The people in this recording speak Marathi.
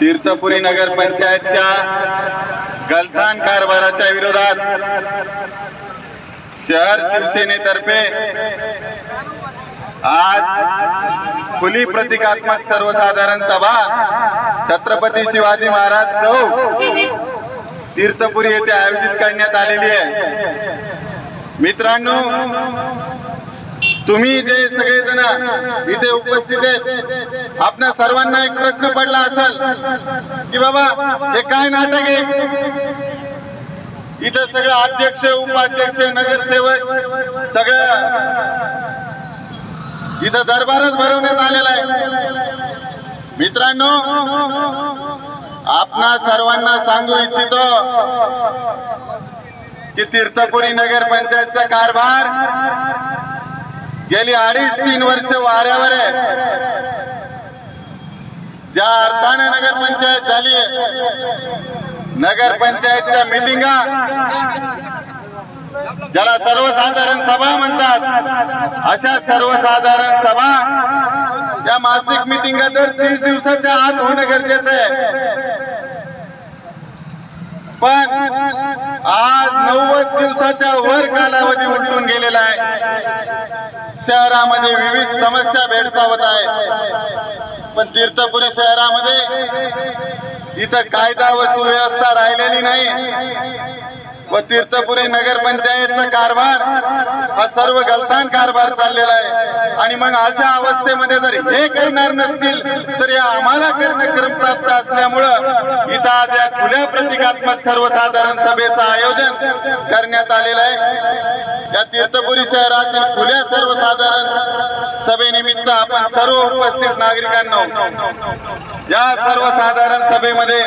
तीर्थपुरी नगर पंचायतच्या गलथान कारभाराच्या विरोधात शहर शिवसेनेतर्फे आज खुली प्रतिकात्मक सर्वसाधारण सभा छत्रपती शिवाजी महाराज चौक तीर्थपुरी येथे आयोजित करण्यात आलेली आहे। मित्रांनो, तुम्ही जे सगळे जण इथे उपस्थित आहेत, आपल्या सर्वांना एक प्रश्न पडला असेल की बाबा हे काय नाटक आहे? इथे सगळे अध्यक्ष, उपाध्यक्ष, नगरसेवक सगळं इथं दरबारच भरवण्यात आलेला आहे। मित्रांनो, आपणा सर्वांना सांगू इच्छितो की तीर्थपुरी नगर पंचायतचा कारभार गेली 2.5-3 वर्ष वाऱ्यावर आहे। ज्या अर्थाने नगर पंचायत झाली आहे, नगर पंचायतच्या मीटिंगा ज्याला सर्वसाधारण सभा म्हणतात, अशा सर्वसाधारण सभा या मासिक मीटिंगा दर 30 दिवसाच्या आत होणं गरजेचं आहे। पण आज 90 दिवसाच्या वर कालावधी उलटून गेलेला आहे। शहरामध्ये विविध समस्या भेडसावत आहे, पण तीर्थपुरी शहरामध्ये इथं कायदा व सुव्यवस्था राहिलेली नाही व तीर्थपुरी नगर पंचायतचा कारभार हा सर्व गलथान कारभार चाललेला आहे। आणि मग अशा अवस्थेमध्ये जर हे करणार नसतील तर हे आम्हाला करणं क्रमप्राप्त असल्यामुळं इथं आज या खुल्या प्रतिकात्मक सर्वसाधारण सभेचं आयोजन करण्यात आलेलं आहे। या तीर्थपुरी शहरातील खुल्या सर्वसाधारण सभेनिमित्त आपण सर्व उपस्थित नागरिकांना या सर्वसाधारण सभेमध्ये